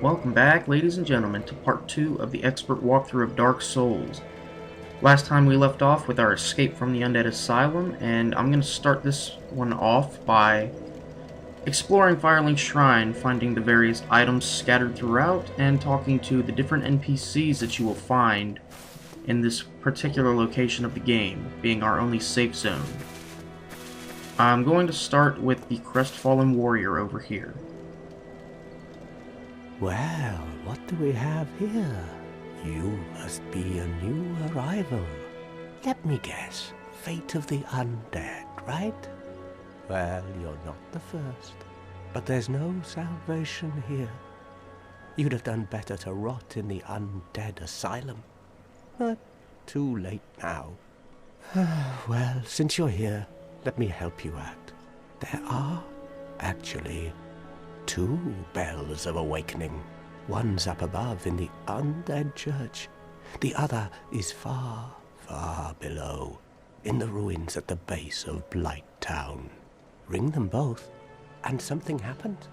Welcome back, ladies and gentlemen, to part 2 of the expert walkthrough of Dark Souls. Last time we left off with our escape from the Undead Asylum, and I'm going to start this one off by exploring Firelink Shrine, finding the various items scattered throughout, and talking to the different NPCs that you will find in this particular location of the game, being our only safe zone. I'm going to start with the Crestfallen Warrior over here. Well, what do we have here? You must be a new arrival. Let me guess, fate of the undead, right? Well, you're not the first, but there's no salvation here. You'd have done better to rot in the undead asylum. But too late now. Well, since you're here, let me help you out. There are, actually, 2 bells of awakening. One's up above in the Undead Church. The other is far, far below, in the ruins at the base of Blight Town. Ring them both, and something happens.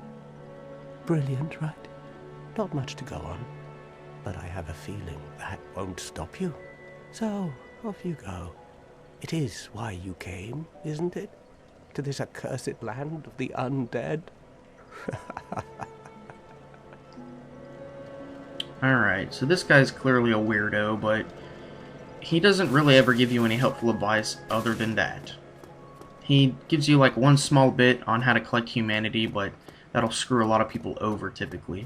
Brilliant, right? Not much to go on, but I have a feeling that won't stop you. So, off you go. It is why you came, isn't it? To this accursed land of the undead? Alright, so this guy's clearly a weirdo, but he doesn't really ever give you any helpful advice other than that. He gives you like one small bit on how to collect humanity, but that'll screw a lot of people over typically.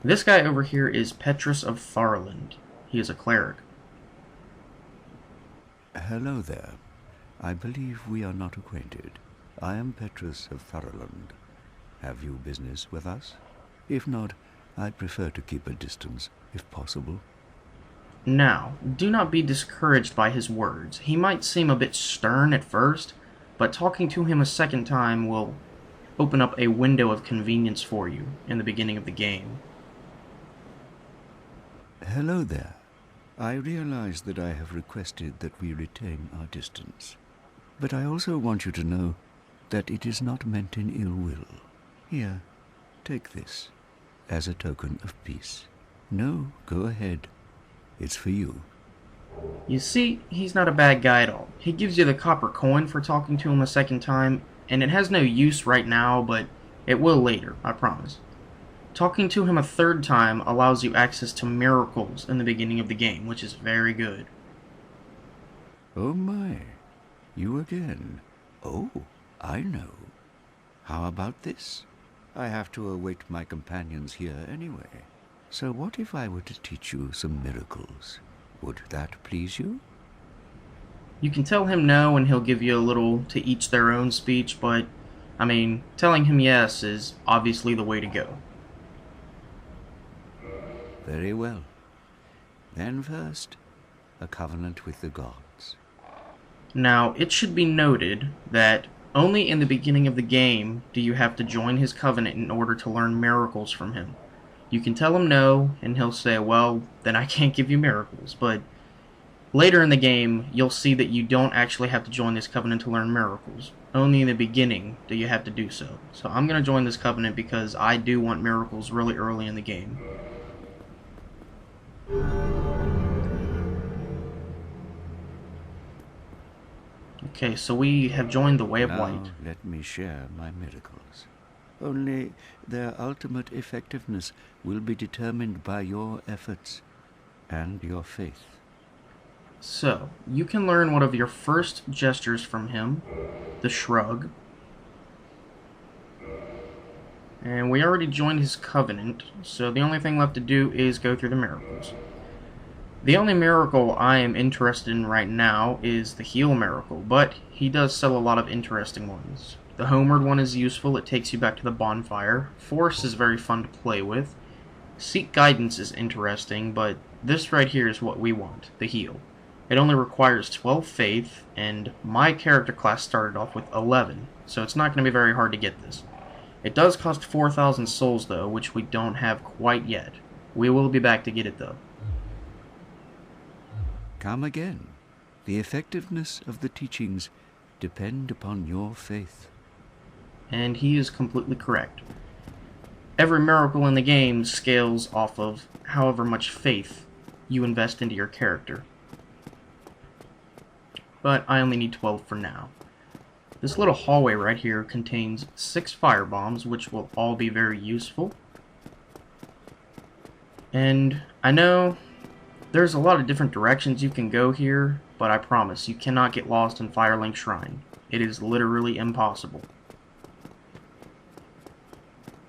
This guy over here is Petrus of Farland. He is a cleric. Hello there. I believe we are not acquainted. I am Petrus of Farland. Have you business with us? If not, I prefer to keep a distance, if possible. Now, do not be discouraged by his words. He might seem a bit stern at first, but talking to him a second time will open up a window of convenience for you in the beginning of the game. Hello there. I realize that I have requested that we retain our distance, but I also want you to know that it is not meant in ill will. Here, take this, as a token of peace. No, go ahead. It's for you. You see, he's not a bad guy at all. He gives you the copper coin for talking to him a second time, and it has no use right now, but it will later, I promise. Talking to him a third time allows you access to miracles in the beginning of the game, which is very good. Oh my, you again. Oh, I know. How about this? I have to await my companions here anyway. So what if I were to teach you some miracles? Would that please you? You can tell him no and he'll give you a little to each their own speech, but, I mean, telling him yes is obviously the way to go. Very well. Then first, a covenant with the gods. Now, it should be noted that only in the beginning of the game do you have to join his covenant in order to learn miracles from him. You can tell him no, and he'll say, well, then I can't give you miracles, but later in the game, you'll see that you don't actually have to join this covenant to learn miracles. Only in the beginning do you have to do so. So I'm going to join this covenant because I do want miracles really early in the game. Okay, so we have joined the Way of Now, Light. let me share my miracles. Only their ultimate effectiveness will be determined by your efforts and your faith. So, you can learn one of your first gestures from him, the shrug. And we already joined his covenant, so the only thing left to do is go through the miracles. The only miracle I am interested in right now is the heal miracle, but he does sell a lot of interesting ones. The homeward one is useful, it takes you back to the bonfire. Force is very fun to play with. Seek guidance is interesting, but this right here is what we want, the heal. It only requires 12 faith, and my character class started off with 11, so it's not going to be very hard to get this. It does cost 4,000 souls though, which we don't have quite yet. We will be back to get it though. Come again. The effectiveness of the teachings depend upon your faith. And he is completely correct. every miracle in the game scales off of however much faith you invest into your character. But I only need 12 for now. This little hallway right here contains 6 fire bombs, which will all be very useful. And I know there's a lot of different directions you can go here, but I promise you cannot get lost in Firelink Shrine. It is literally impossible.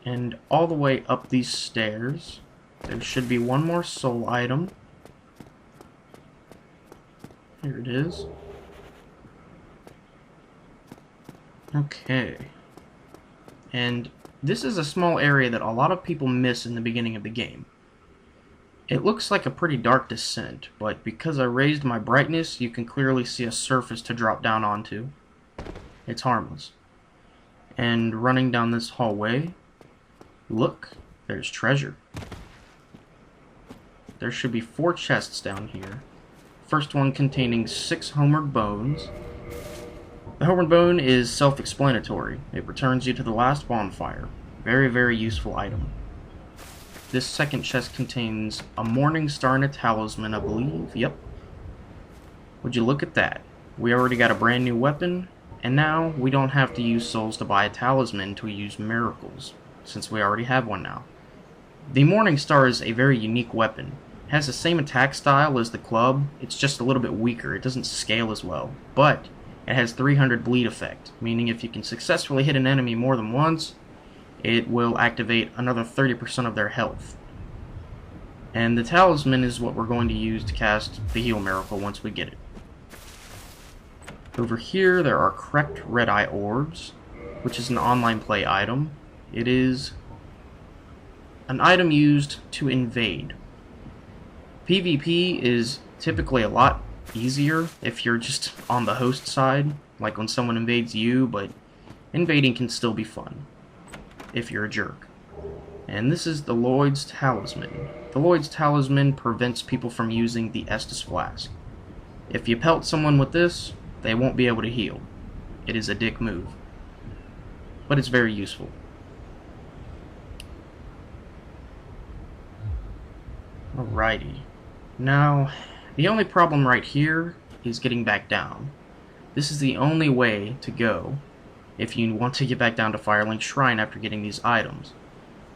And all the way up these stairs, there should be one more soul item. Here it is. Okay. And this is a small area that a lot of people miss in the beginning of the game. It looks like a pretty dark descent, but because I raised my brightness, you can clearly see a surface to drop down onto. It's harmless. And running down this hallway, look, there's treasure. There should be 4 chests down here. First one containing 6 homered bones. The homered bone is self-explanatory. It returns you to the last bonfire. Very, very useful item. This second chest contains a morning star and a talisman, I believe. Yep. Would you look at that? We already got a brand new weapon, and now we don't have to use souls to buy a talisman to use miracles, since we already have one now. The morning star is a very unique weapon. It has the same attack style as the club, it's just a little bit weaker. It doesn't scale as well, but it has 300 bleed effect, meaning if you can successfully hit an enemy more than once, it will activate another 30% of their health. And the talisman is what we're going to use to cast the heal miracle once we get it. Over here there are Crept Red Eye Orbs, which is an online play item. It is an item used to invade. PvP is typically a lot easier if you're just on the host side, like when someone invades you, but invading can still be fun if you're a jerk. And this is the Lloyd's Talisman. The Lloyd's Talisman prevents people from using the Estus Flask. If you pelt someone with this, they won't be able to heal. It is a dick move, but it's very useful. Alrighty. Now, the only problem right here is getting back down. This is the only way to go if you want to get back down to Firelink Shrine after getting these items.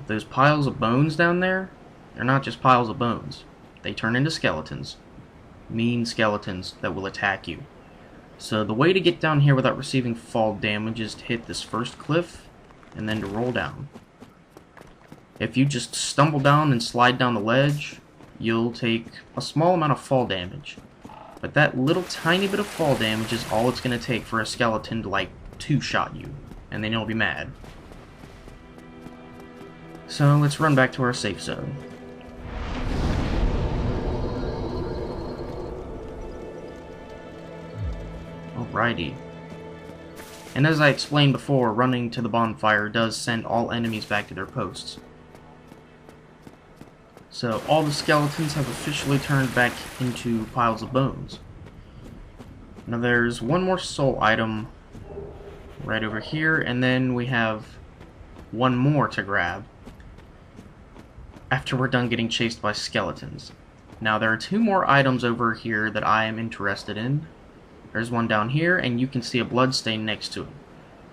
Those piles of bones down there, they're not just piles of bones. They turn into skeletons. Mean skeletons that will attack you. So the way to get down here without receiving fall damage is to hit this first cliff and then to roll down. If you just stumble down and slide down the ledge, you'll take a small amount of fall damage. But that little tiny bit of fall damage is all it's going to take for a skeleton to like 2-shot you, and then you'll be mad. So let's run back to our safe zone. Alrighty. And as I explained before, running to the bonfire does send all enemies back to their posts. So all the skeletons have officially turned back into piles of bones. Now there's one more soul item right over here, and then we have one more to grab after we're done getting chased by skeletons. Now there are 2 more items over here that I am interested in. There's one down here, and you can see a bloodstain next to it,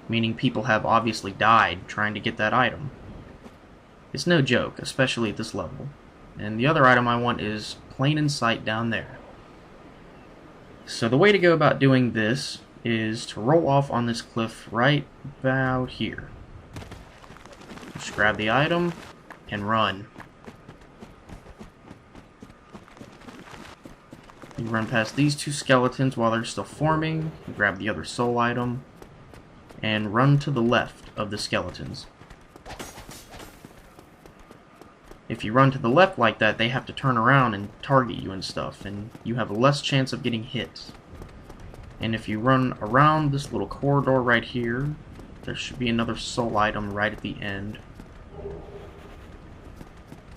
meaning people have obviously died trying to get that item. It's no joke, especially at this level. And the other item I want is plain in sight down there. So the way to go about doing this is to roll off on this cliff right about here. Just grab the item and run. You run past these 2 skeletons while they're still forming, you grab the other soul item, and run to the left of the skeletons. If you run to the left like that, they have to turn around and target you and stuff, and you have less chance of getting hit. And if you run around this little corridor right here, there should be another soul item right at the end.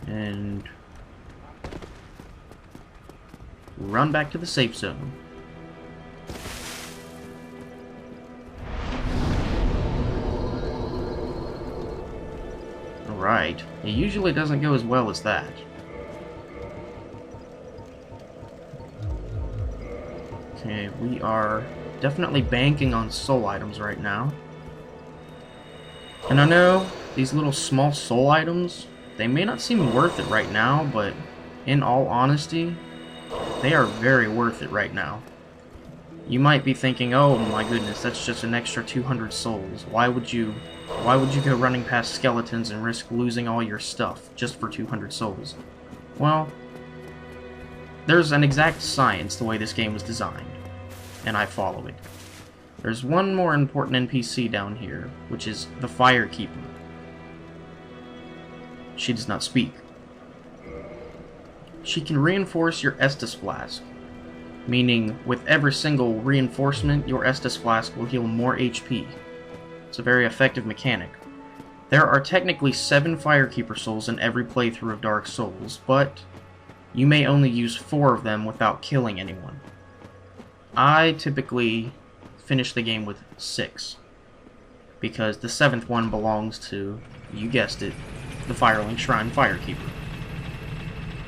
And run back to the safe zone. Alright. It usually doesn't go as well as that. Okay, we are definitely banking on soul items right now. And I know these little small soul items, they may not seem worth it right now, but in all honesty, they are very worth it right now. You might be thinking, oh my goodness, that's just an extra 200 souls. Why would you go running past skeletons and risk losing all your stuff just for 200 souls? Well, there's an exact science the way this game was designed, and I follow it. There's one more important NPC down here, which is the Firekeeper. She does not speak. She can reinforce your Estus Flask, meaning with every single reinforcement, your Estus Flask will heal more HP. It's a very effective mechanic. There are technically 7 Firekeeper souls in every playthrough of Dark Souls, but you may only use 4 of them without killing anyone. I typically finish the game with 6, because the 7th one belongs to, you guessed it, the Firelink Shrine Firekeeper.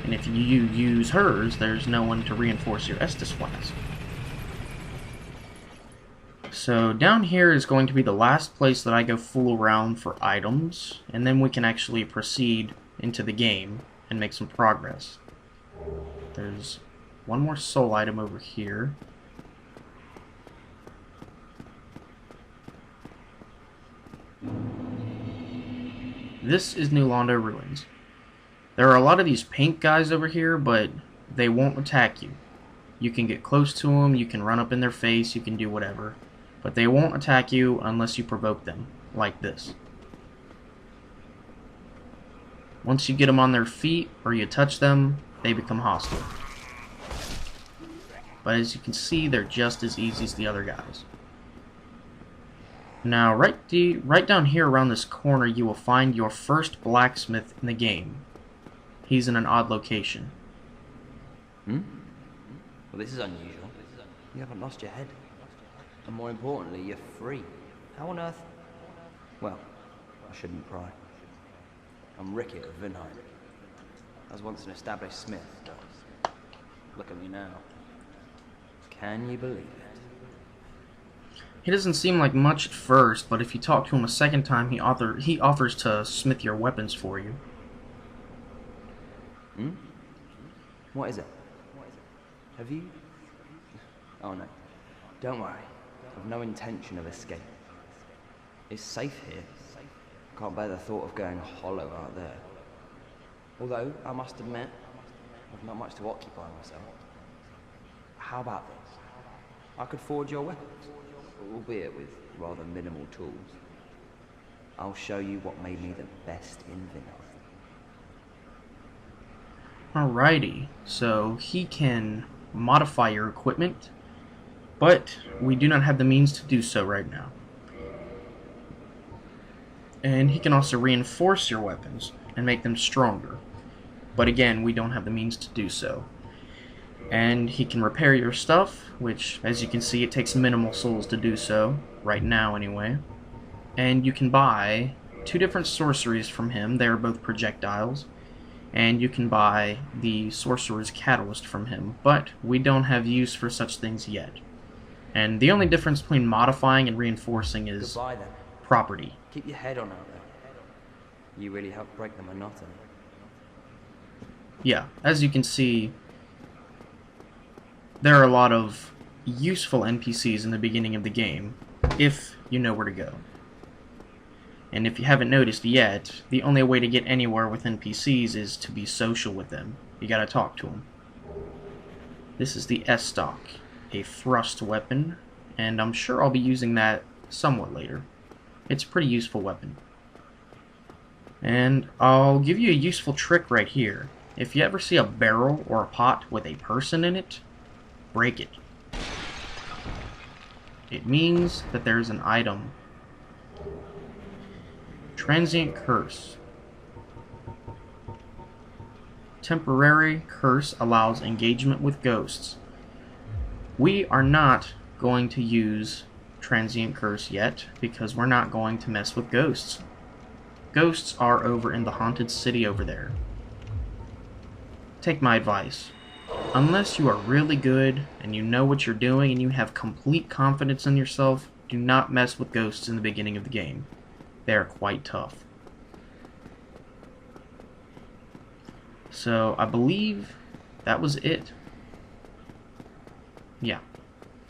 And if you use hers, there's no one to reinforce your Estus Flask. So down here is going to be the last place that I go fool around for items, and then we can actually proceed into the game and make some progress. There's one more soul item over here. This is New Londo Ruins. There are a lot of these pink guys over here, but they won't attack you. You can get close to them, you can run up in their face, you can do whatever. But they won't attack you unless you provoke them, like this. Once you get them on their feet, or you touch them, they become hostile. But as you can see, they're just as easy as the other guys. Now, right down here around this corner, you will find your first blacksmith in the game. He's in an odd location. Well, this is unusual. You haven't lost your head. And more importantly, you're free. How on earth? Well, I shouldn't pry. I'm Ricky of Vinheim. I was once an established smith. Look at me now. Can you believe it? He doesn't seem like much at first, but if you talk to him a second time, he offers to smith your weapons for you. What is it? Have you? Oh no. Don't worry. I've no intention of escape. It's safe here. Can't bear the thought of going hollow out there. Although, I must admit, I've not much to occupy myself. How about this? I could forge your weapons, albeit with rather minimal tools. I'll show you what made me the best in Vinheim. Alrighty, so he can modify your equipment, but we do not have the means to do so right now. And he can also reinforce your weapons and make them stronger, but again, we don't have the means to do so. And he can repair your stuff, which, as you can see, it takes minimal souls to do so, right now anyway. And you can buy 2 different sorceries from him. They are both projectiles. And you can buy the Sorcerer's Catalyst from him, but we don't have use for such things yet. And the only difference between modifying and reinforcing is Goodbye, then. property. Keep your head on out there. You really help break the monotony. Yeah, as you can see, there are a lot of useful NPCs in the beginning of the game, if you know where to go. And if you haven't noticed yet, the only way to get anywhere with NPCs is to be social with them. You gotta talk to them. This is the S-Stock, a thrust weapon, and I'm sure I'll be using that somewhat later. It's a pretty useful weapon. And I'll give you a useful trick right here. If you ever see a barrel or a pot with a person in it, break it. It means that there's an item. Transient Curse. Temporary Curse allows engagement with ghosts. We are not going to use Transient Curse yet, because we're not going to mess with ghosts. Ghosts are over in the haunted city over there. Take my advice. Unless you are really good and you know what you're doing and you have complete confidence in yourself, do not mess with ghosts in the beginning of the game. They are quite tough. So I believe that was it. Yeah,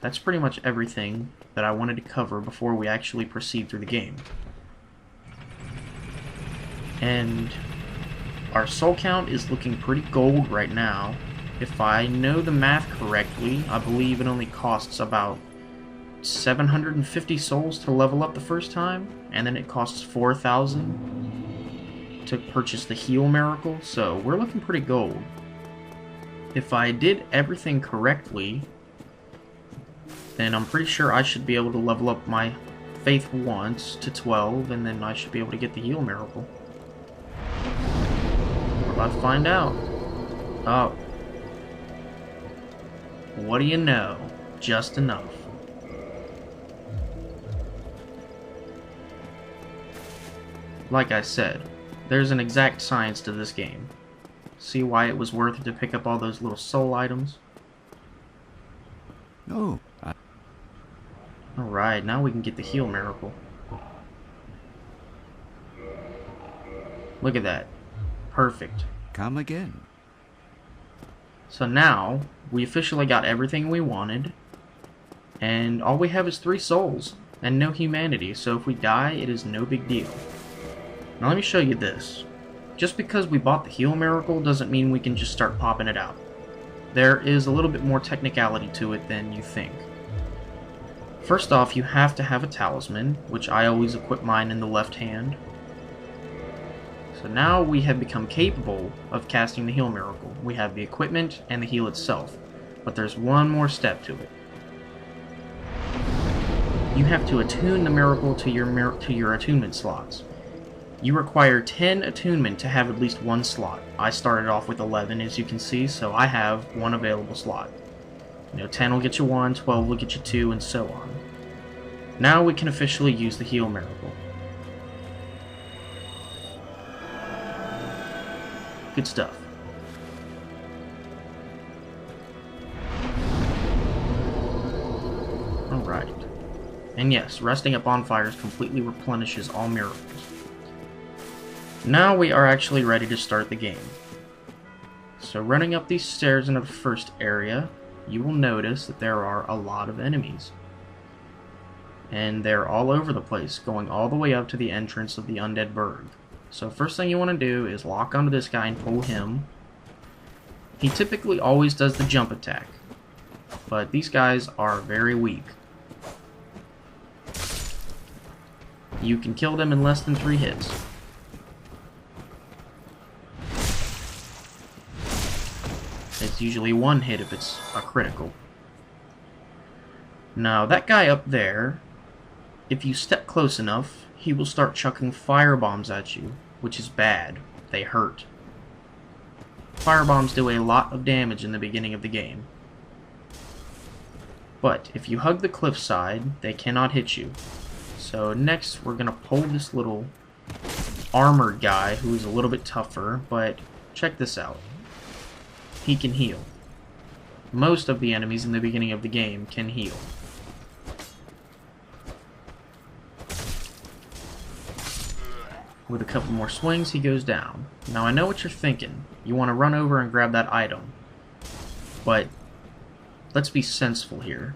that's pretty much everything that I wanted to cover before we actually proceed through the game. And our soul count is looking pretty gold right now. If I know the math correctly, I believe it only costs about 750 souls to level up the first time, and then it costs 4,000 to purchase the heal miracle, so we're looking pretty gold. If I did everything correctly, then I'm pretty sure I should be able to level up my faith once to 12, and then I should be able to get the heal miracle. We're about to find out. Oh. What do you know? Just enough. Like I said, there's an exact science to this game. See why it was worth it to pick up all those little soul items? Oh, Alright, now we can get the heal miracle. Look at that. Perfect. come again. So now, we officially got everything we wanted, and all we have is 3 souls, and no humanity, so if we die, it is no big deal. Now let me show you this. Just because we bought the heal miracle doesn't mean we can just start popping it out. There is a little bit more technicality to it than you think. First off, you have to have a talisman, which I always equip mine in the left hand. So now we have become capable of casting the heal miracle. We have the equipment and the heal itself, but there's one more step to it. You have to attune the miracle to your attunement slots. You require 10 attunement to have at least 1 slot. I started off with 11, as you can see, so I have 1 available slot. 10 will get you 1, 12 will get you 2, and so on. Now we can officially use the heal miracle. Good stuff. Alright. And yes, resting at bonfires completely replenishes all miracles. Now we are actually ready to start the game. So running up these stairs into the first area, you will notice that there are a lot of enemies. And they're all over the place, going all the way up to the entrance of the Undead Burg. So first thing you want to do is lock onto this guy and pull him. He typically always does the jump attack, but these guys are very weak. You can kill them in less than 3 hits. It's usually 1 hit if it's a critical. Now that guy up there, if you step close enough, he will start chucking fire bombs at you, which is bad. They hurt. Fire bombs do a lot of damage in the beginning of the game. But if you hug the cliffside, they cannot hit you. So next we're going to pull this little armored guy who is a little bit tougher, but check this out. He can heal. Most of the enemies in the beginning of the game can heal. With a couple more swings, he goes down. Now I know what you're thinking. You want to run over and grab that item. But let's be senseful here.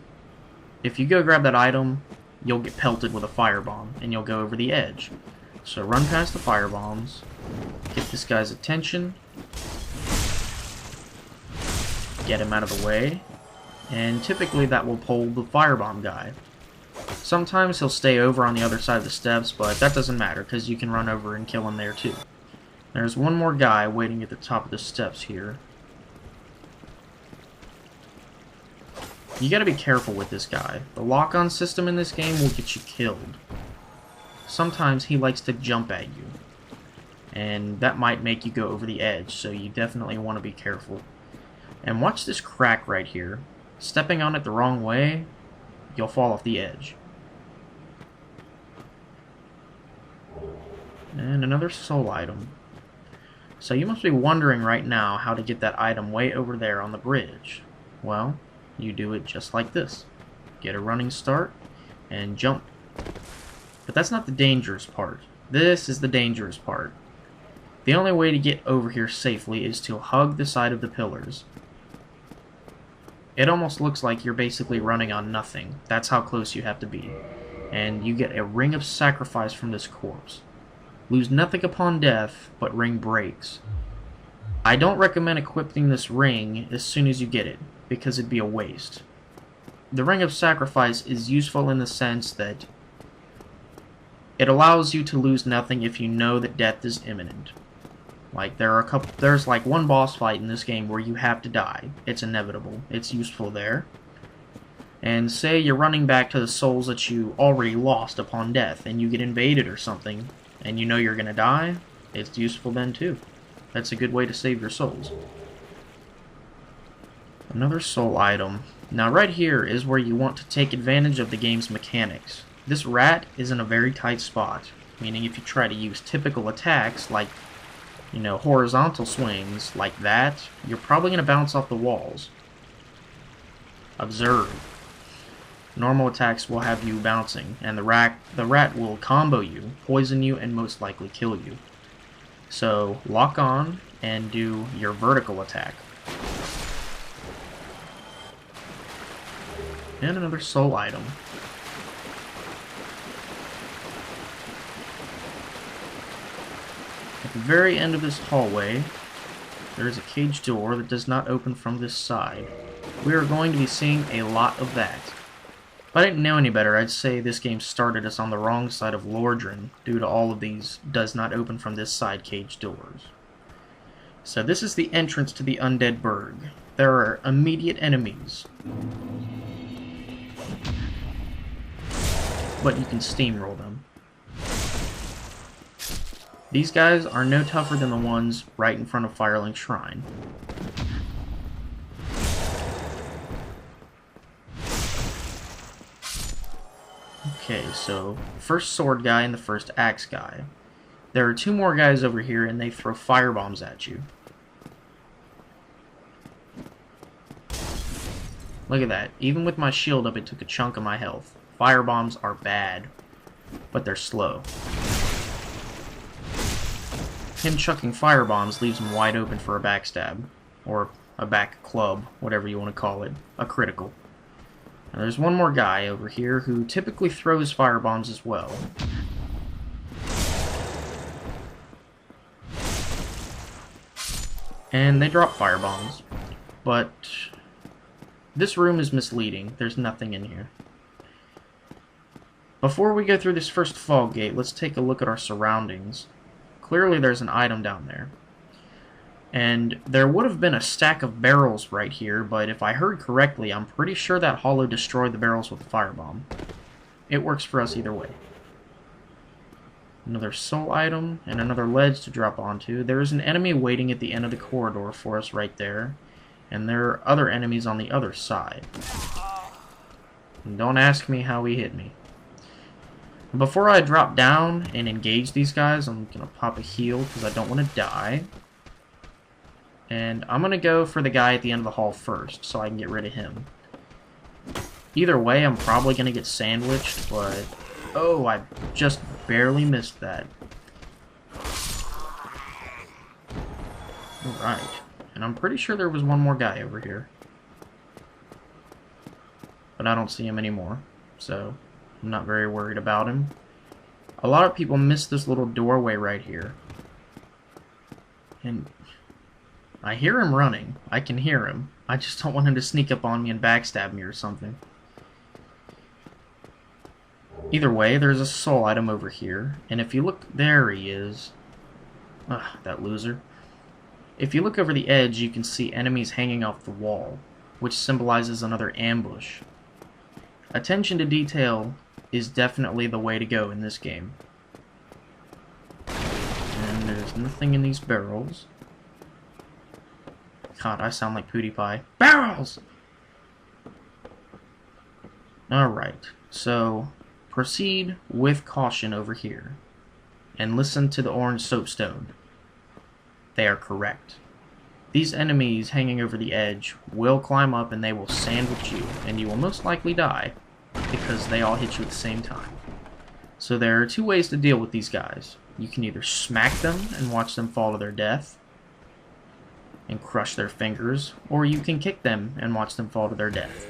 If you go grab that item, you'll get pelted with a firebomb, and you'll go over the edge. So run past the firebombs, get this guy's attention, get him out of the way, and typically that will pull the firebomb guy. Sometimes he'll stay over on the other side of the steps, but that doesn't matter because you can run over and kill him there too. There's one more guy waiting at the top of the steps here. You gotta be careful with this guy. The lock-on system in this game will get you killed. Sometimes he likes to jump at you, and that might make you go over the edge, so you definitely want to be careful. And watch this crack right here. Stepping on it the wrong way, you'll fall off the edge. And another soul item. So you must be wondering right now how to get that item way over there on the bridge. Well, you do it just like this. Get a running start, and jump. But that's not the dangerous part. This is the dangerous part. The only way to get over here safely is to hug the side of the pillars. It almost looks like you're basically running on nothing. That's how close you have to be. And you get a ring of sacrifice from this corpse. Lose nothing upon death, but ring breaks. I don't recommend equipping this ring as soon as you get it, because it'd be a waste. The ring of sacrifice is useful in the sense that it allows you to lose nothing if you know that death is imminent. Like there's like one boss fight in this game where you have to die. It's inevitable. It's useful there. And say you're running back to the souls that you already lost upon death, and you get invaded or something, and you know you're gonna die, it's useful then too. That's a good way to save your souls. Another soul item. Now right here is where you want to take advantage of the game's mechanics. This rat is in a very tight spot, meaning if you try to use typical attacks like, you know, horizontal swings like that, you're probably going to bounce off the walls. Observe. Normal attacks will have you bouncing, and the rat will combo you, poison you, and most likely kill you. So lock on and do your vertical attack. And another soul item. At the very end of this hallway, there is a cage door that does not open from this side. We are going to be seeing a lot of that. If I didn't know any better, I'd say this game started us on the wrong side of Lordran due to all of these does not open from this side cage doors. So this is the entrance to the Undead Burg. There are immediate enemies, but you can steamroll them. These guys are no tougher than the ones right in front of Firelink Shrine. Okay, so first sword guy and the first axe guy. There are two more guys over here and they throw firebombs at you. Look at that. Even with my shield up, it took a chunk of my health. Firebombs are bad, but they're slow. Him chucking firebombs leaves him wide open for a backstab, or a back club, whatever you want to call it, a critical. Now there's one more guy over here who typically throws firebombs as well. And they drop firebombs, but this room is misleading. There's nothing in here. Before we go through this first fog gate, let's take a look at our surroundings. Clearly there's an item down there. And there would have been a stack of barrels right here, but if I heard correctly, I'm pretty sure that hollow destroyed the barrels with a firebomb. It works for us either way. Another soul item, and another ledge to drop onto. There is an enemy waiting at the end of the corridor for us right there. And there are other enemies on the other side. And don't ask me how he hit me. Before I drop down and engage these guys, I'm going to pop a heal because I don't want to die. And I'm going to go for the guy at the end of the hall first so I can get rid of him. Either way, I'm probably going to get sandwiched, but... oh, I just barely missed that. Alright. And I'm pretty sure there was one more guy over here. But I don't see him anymore, so I'm not very worried about him. A lot of people miss this little doorway right here. And I hear him running. I can hear him. I just don't want him to sneak up on me and backstab me or something. Either way, there's a soul item over here. And if you look, there he is. Ugh, that loser. If you look over the edge, you can see enemies hanging off the wall, which symbolizes another ambush. Attention to detail is definitely the way to go in this game. And there's nothing in these barrels. God, I sound like PewDiePie. Barrels! Alright, so proceed with caution over here. and listen to the orange soapstone. They are correct. These enemies hanging over the edge will climb up and they will sandwich you, and you will most likely die because they all hit you at the same time. So there are two ways to deal with these guys. You can either smack them and watch them fall to their death and crush their fingers, or you can kick them and watch them fall to their death.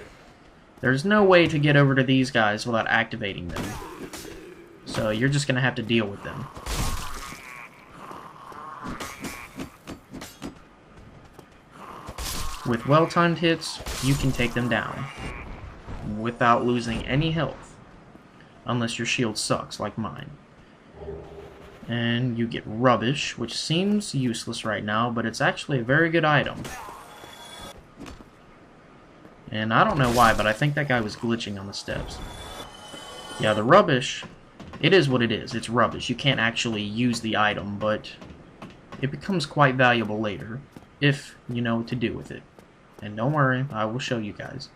There's no way to get over to these guys without activating them, so you're just going to have to deal with them. With well-timed hits, you can take them down without losing any health, unless your shield sucks like mine. And you get rubbish, which seems useless right now, but it's actually a very good item. And I don't know why, but I think that guy was glitching on the steps. Yeah, the rubbish, it is what it is. It's rubbish. You can't actually use the item, but it becomes quite valuable later, if you know what to do with it. And don't worry, I will show you guys.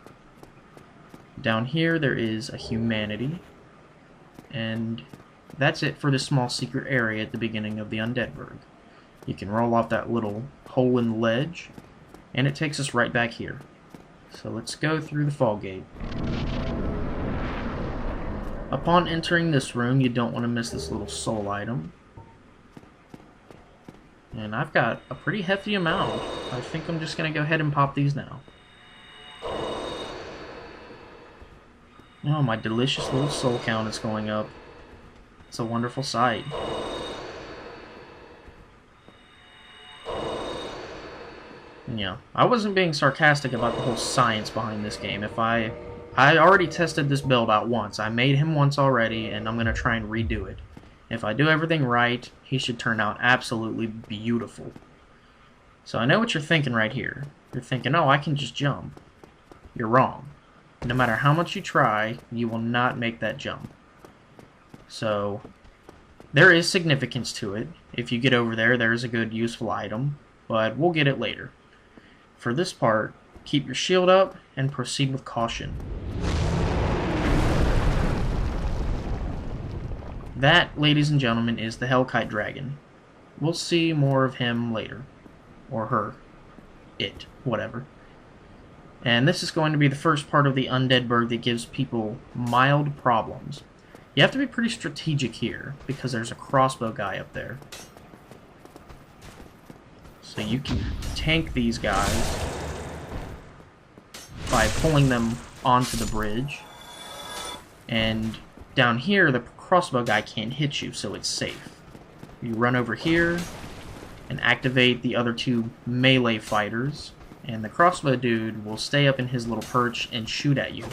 Down here there is a humanity, and that's it for this small secret area at the beginning of the Undead Burg. You can roll off that little hole in the ledge, and it takes us right back here. So let's go through the fall gate. Upon entering this room, you don't want to miss this little soul item. And I've got a pretty hefty amount. I think I'm just going to go ahead and pop these now. Oh, my delicious little soul count is going up. It's a wonderful sight. Yeah, I wasn't being sarcastic about the whole science behind this game. I already tested this build out once. I made him once already, and I'm going to try and redo it. If I do everything right, he should turn out absolutely beautiful. So I know what you're thinking right here. You're thinking, oh, I can just jump. You're wrong. No matter how much you try, you will not make that jump. So there is significance to it. If you get over there, there's a good useful item, but we'll get it later. For this part, keep your shield up and proceed with caution. That, ladies and gentlemen, is the Hellkite Dragon. We'll see more of him later. Or her. It. Whatever. And this is going to be the first part of the Undead Burg that gives people mild problems. You have to be pretty strategic here, because there's a crossbow guy up there. So you can tank these guys by pulling them onto the bridge. And down here, the crossbow guy can't hit you, so it's safe. You run over here and activate the other two melee fighters, and the crossbow dude will stay up in his little perch and shoot at you.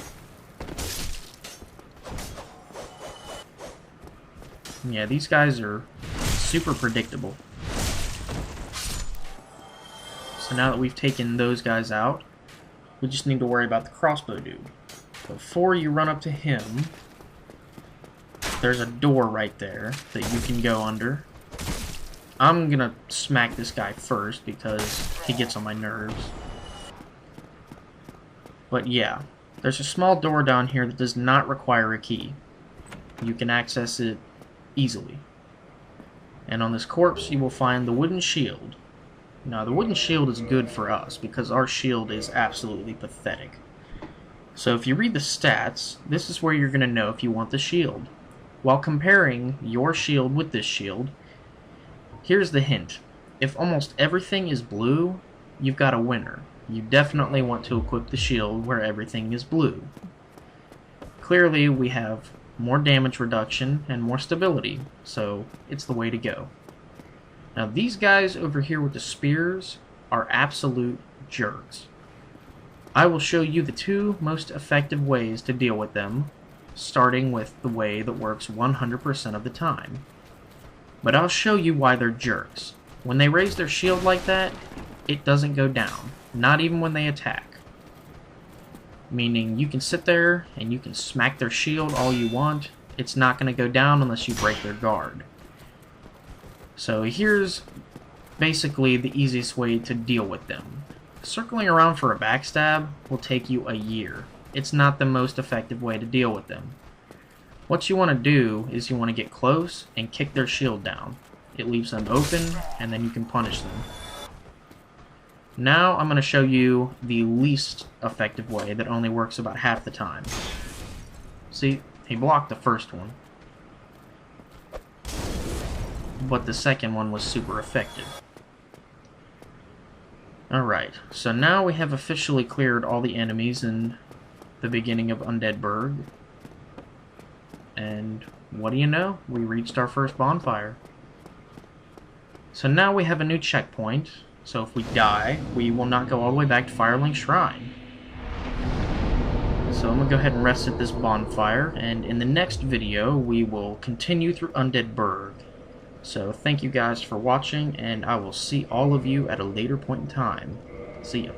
Yeah, these guys are super predictable. So now that we've taken those guys out, we just need to worry about the crossbow dude. Before you run up to him, there's a door right there that you can go under. I'm gonna smack this guy first because he gets on my nerves. But yeah, there's a small door down here that does not require a key. You can access it easily. And on this corpse you will find the wooden shield. Now the wooden shield is good for us because our shield is absolutely pathetic. So if you read the stats, this is where you're going to know if you want the shield. While comparing your shield with this shield, here's the hint. If almost everything is blue, you've got a winner. You definitely want to equip the shield where everything is blue. Clearly we have more damage reduction and more stability, so it's the way to go. Now these guys over here with the spears are absolute jerks. I will show you the two most effective ways to deal with them, starting with the way that works 100% of the time. But I'll show you why they're jerks. When they raise their shield like that, it doesn't go down, not even when they attack. Meaning you can sit there and you can smack their shield all you want, it's not going to go down unless you break their guard. So here's basically the easiest way to deal with them. Circling around for a backstab will take you a year. It's not the most effective way to deal with them. What you want to do is you want to get close and kick their shield down. It leaves them open, and then you can punish them. Now I'm going to show you the least effective way that only works about half the time. See, he blocked the first one, but the second one was super effective. Alright, so now we have officially cleared all the enemies in the beginning of Undead Burg. And what do you know? We reached our first bonfire. So now we have a new checkpoint, so if we die, we will not go all the way back to Firelink Shrine. So I'm going to go ahead and rest at this bonfire, and in the next video, we will continue through Undead Burg. So thank you guys for watching, and I will see all of you at a later point in time. See ya.